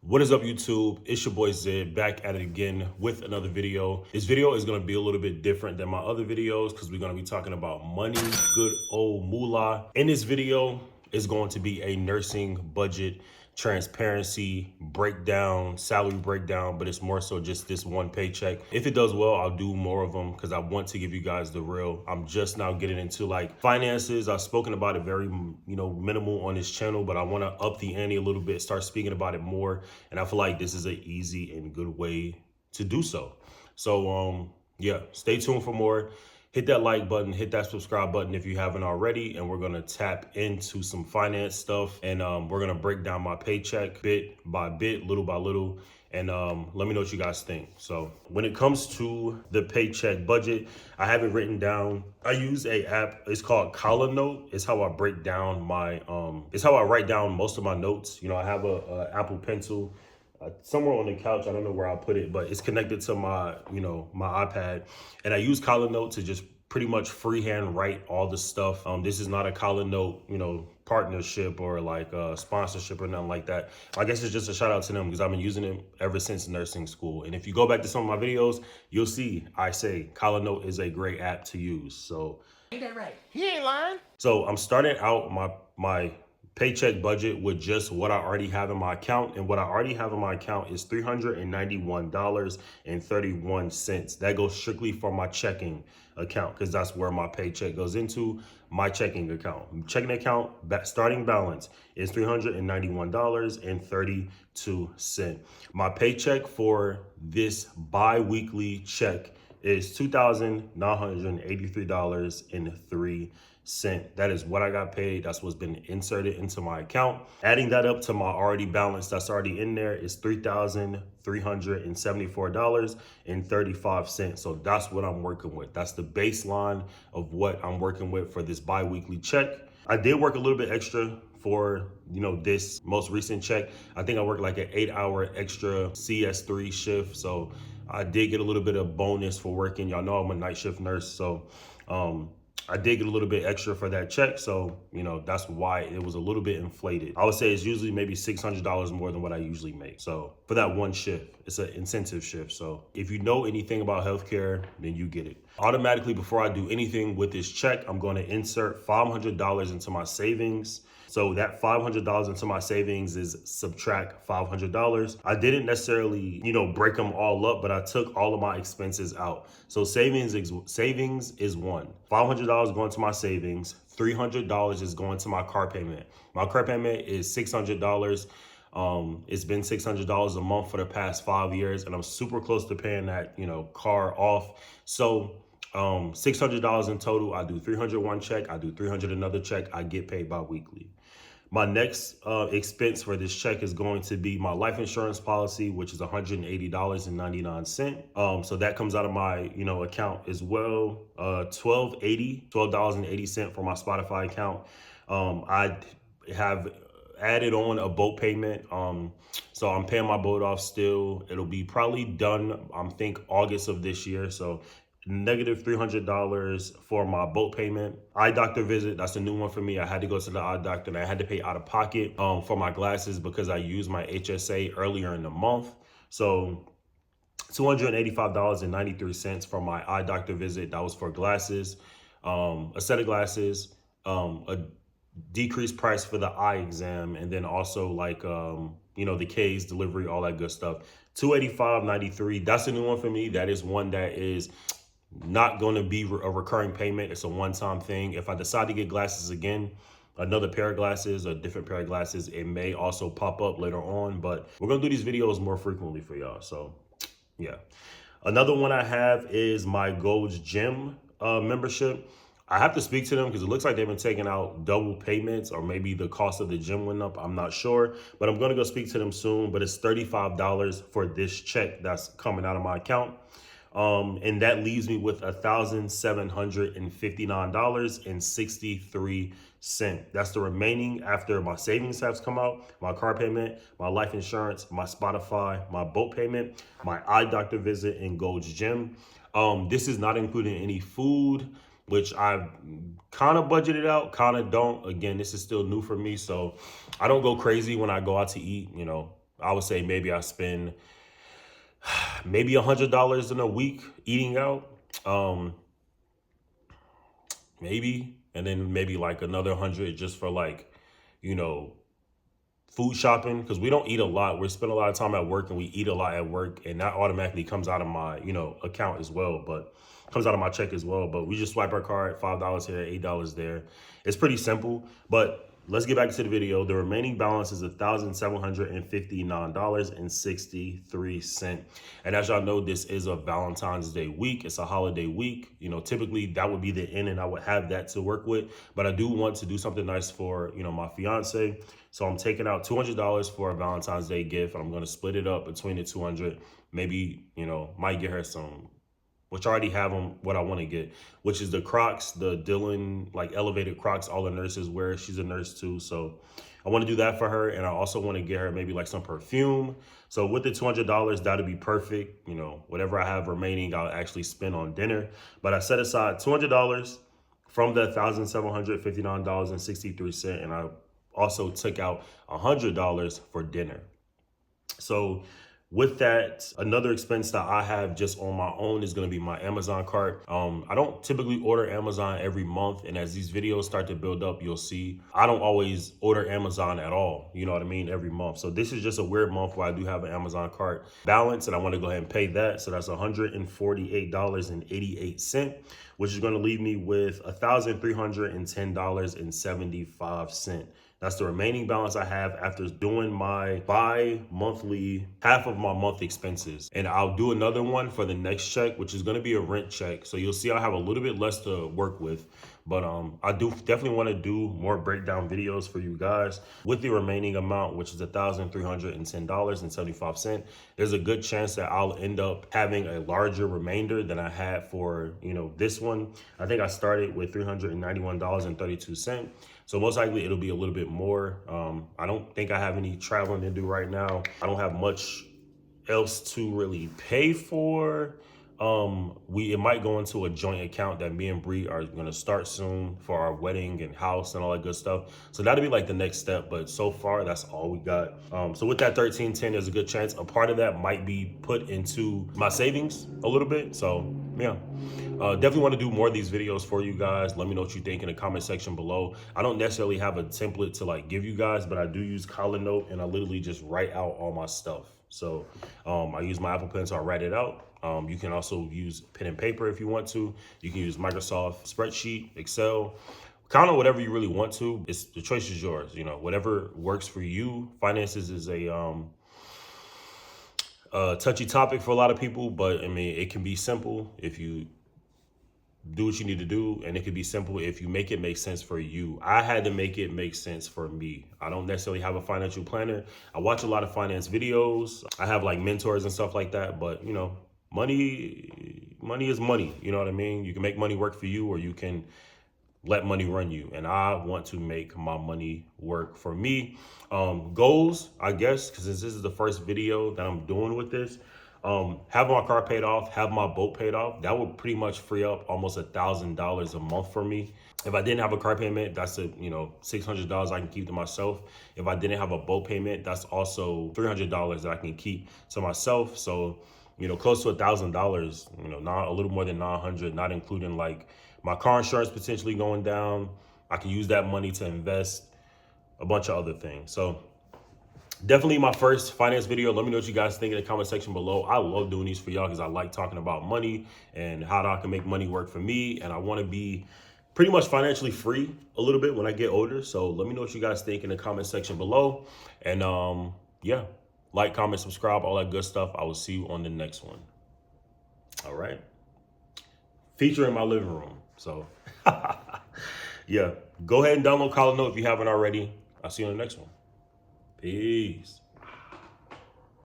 What is up, YouTube? It's your boy Zed back at it again with another video. This video is going to be a little bit different than my other videos because we're going to be talking about money, good old moolah. In this video, it's going to be a nursing budget transparency breakdown, salary breakdown, but it's more so just this one paycheck. If it does well, I'll do more of them because I want to give you guys the real. I'm just now getting into like finances. I've spoken about it very, minimal on this channel, but I want to up the ante a little bit, start speaking about it more. And I feel like this is an easy and good way to do so. So, yeah, stay tuned for more. Hit that like button, hit that subscribe button if you haven't already, and we're gonna tap into some finance stuff, and we're gonna break down my paycheck bit by bit, little by little, and let me know what you guys think. So when it comes to the paycheck budget, I have it written down. I use a app, it's called Column Note. It's how I break down my, it's how I write down most of my notes. You know, I have a Apple Pencil somewhere on the couch. I don't know where I'll put it, but it's connected to my, my iPad. And I use Column Note to just pretty much freehand write all the stuff. This is not a Column Note, partnership or like sponsorship or nothing like that. I guess it's just a shout out to them because I've been using it ever since nursing school. And if you go back to some of my videos, you'll see I say Column Note is a great app to use. So Ain't that right? He ain't lying. So I'm starting out my paycheck budget with just what I already have in my account. And what I already have in my account is $391.31. That goes strictly for my checking account because that's where my paycheck goes into, my checking account. Checking account starting balance is $391.32. My paycheck for this bi-weekly check is $2,983.03. That is what I got paid. That's what's been inserted into my account. Adding that up to my already balance that's already in there is $3,374.35. So that's what I'm working with. That's the baseline of what I'm working with for this bi-weekly check. I did work a little bit extra for, this most recent check. I think I worked like an 8-hour extra CS3 shift. So I did get a little bit of bonus for working. Y'all know I'm a night shift nurse. So, I did get a little bit extra for that check. So, that's why it was a little bit inflated. I would say it's usually maybe $600 more than what I usually make. So for that one shift, it's an incentive shift. So if you know anything about healthcare, then you get it. Automatically, before I do anything with this check, I'm going to insert $500 into my savings. So that $500 into my savings is subtract $500. I didn't necessarily, break them all up, but I took all of my expenses out. So savings is one. $500 going to my savings. $300 is going to my car payment. My car payment is $600. It's been $600 a month for the past 5 years, and I'm super close to paying that, car off. So $600 in total. I do $300 one check, I do $300 another check. I get paid bi-weekly. My next expense for this check is going to be my life insurance policy, which is $180.99. So that comes out of my, account as well. $12.80 for my Spotify account. I have added on a boat payment. So I'm paying my boat off still. It'll be probably done, I think, August of this year. So negative $300 for my boat payment. Eye doctor visit, that's a new one for me. I had to go to the eye doctor and I had to pay out of pocket for my glasses because I used my HSA earlier in the month. So $285.93 for my eye doctor visit. That was for glasses, a set of glasses, a decreased price for the eye exam, and then also like the K's delivery, all that good stuff. $285.93. That's a new one for me. That is one that is not going to be a recurring payment. It's a one-time thing. If I decide to get glasses again, another pair of glasses, a different pair of glasses, it may also pop up later on, but we're going to do these videos more frequently for y'all. So yeah. Another one I have is my Gold's Gym membership. I have to speak to them because it looks like they've been taking out double payments, or maybe the cost of the gym went up. I'm not sure, but I'm going to go speak to them soon. But it's $35 for this check that's coming out of my account. And that leaves me with $1,759.63. That's the remaining after my savings have come out, my car payment, my life insurance, my Spotify, my boat payment, my eye doctor visit, and Gold's Gym. This is not including any food, which I kind of budgeted out, kind of don't. Again, this is still new for me, so I don't go crazy when I go out to eat. I would say maybe I spend maybe $100 in a week eating out. Maybe, and then maybe like another 100 just for like, you know, food shopping, because we don't eat a lot. We spend a lot of time at work and we eat a lot at work, and that automatically comes out of my, account as well, but comes out of my check as well. But we just swipe our card, $5 here, $8 there. It's pretty simple, but let's get back to the video. The remaining balance is $1,759.63. And as y'all know, this is a Valentine's Day week. It's a holiday week. Typically that would be the end and I would have that to work with. But I do want to do something nice for, my fiance. So I'm taking out $200 for a Valentine's Day gift. I'm going to split it up between the 200. Maybe, might get her some, which I already have them, what I want to get, which is the Crocs, the Dylan, like elevated Crocs all the nurses wear. She's a nurse too. So I want to do that for her. And I also want to get her maybe like some perfume. So with the $200, that'll be perfect. Whatever I have remaining, I'll actually spend on dinner. But I set aside $200 from the $1,759.63. And I also took out $100 for dinner. So with that, another expense that I have just on my own is going to be my Amazon cart. I don't typically order Amazon every month. And as these videos start to build up, you'll see I don't always order Amazon at all. You know what I mean? Every month. So this is just a weird month where I do have an Amazon cart balance and I want to go ahead and pay that. So that's $148.88, which is going to leave me with $1,310.75. That's the remaining balance I have after doing my bi-monthly, half of my month expenses. And I'll do another one for the next check, which is going to be a rent check. So you'll see I have a little bit less to work with. But I do definitely want to do more breakdown videos for you guys with the remaining amount, which is $1,310.75. There's a good chance that I'll end up having a larger remainder than I had for, this one. I think I started with $391.32. So most likely it'll be a little bit more. I don't think I have any traveling to do right now. I don't have much else to really pay for. It might go into a joint account that me and Bree are gonna start soon for our wedding and house and all that good stuff. So that'll be like the next step, but so far that's all we got. So with that 1310, there's a good chance a part of that might be put into my savings a little bit. So yeah, definitely want to do more of these videos for you guys. Let me know what you think in the comment section below. I don't necessarily have a template to like give you guys, but I do use Color Note and I literally just write out all my stuff. So I use my Apple Pen, so I write it out. You can also use pen and paper if you want to. You can use Microsoft Spreadsheet, Excel, kind of whatever you really want to. The choice is yours. Whatever works for you. Finances is a touchy topic for a lot of people, but I mean, it can be simple if you do what you need to do, and it can be simple if you make it make sense for you. I had to make it make sense for me. I don't necessarily have a financial planner. I watch a lot of finance videos. I have like mentors and stuff like that, but money is money. You know what I mean? You can make money work for you, or you can let money run you. And I want to make my money work for me. Goals, I guess, because this is the first video that I'm doing with this. Have my car paid off, have my boat paid off. That would pretty much free up almost $1,000 a month for me. If I didn't have a car payment, that's $600 I can keep to myself. If I didn't have a boat payment, that's also $300 that I can keep to myself. So, close to $1,000, not a little more than 900, not including like my car insurance potentially going down. I can use that money to invest, a bunch of other things. So definitely my first finance video. Let me know what you guys think in the comment section below. I love doing these for y'all because I like talking about money and how I can make money work for me. And I want to be pretty much financially free a little bit when I get older. So let me know what you guys think in the comment section below. And yeah, like, comment, subscribe, all that good stuff. I will see you on the next one. All right. Feature in my living room. So yeah, go ahead and download Color Note if you haven't already. I'll see you on the next one. Peace.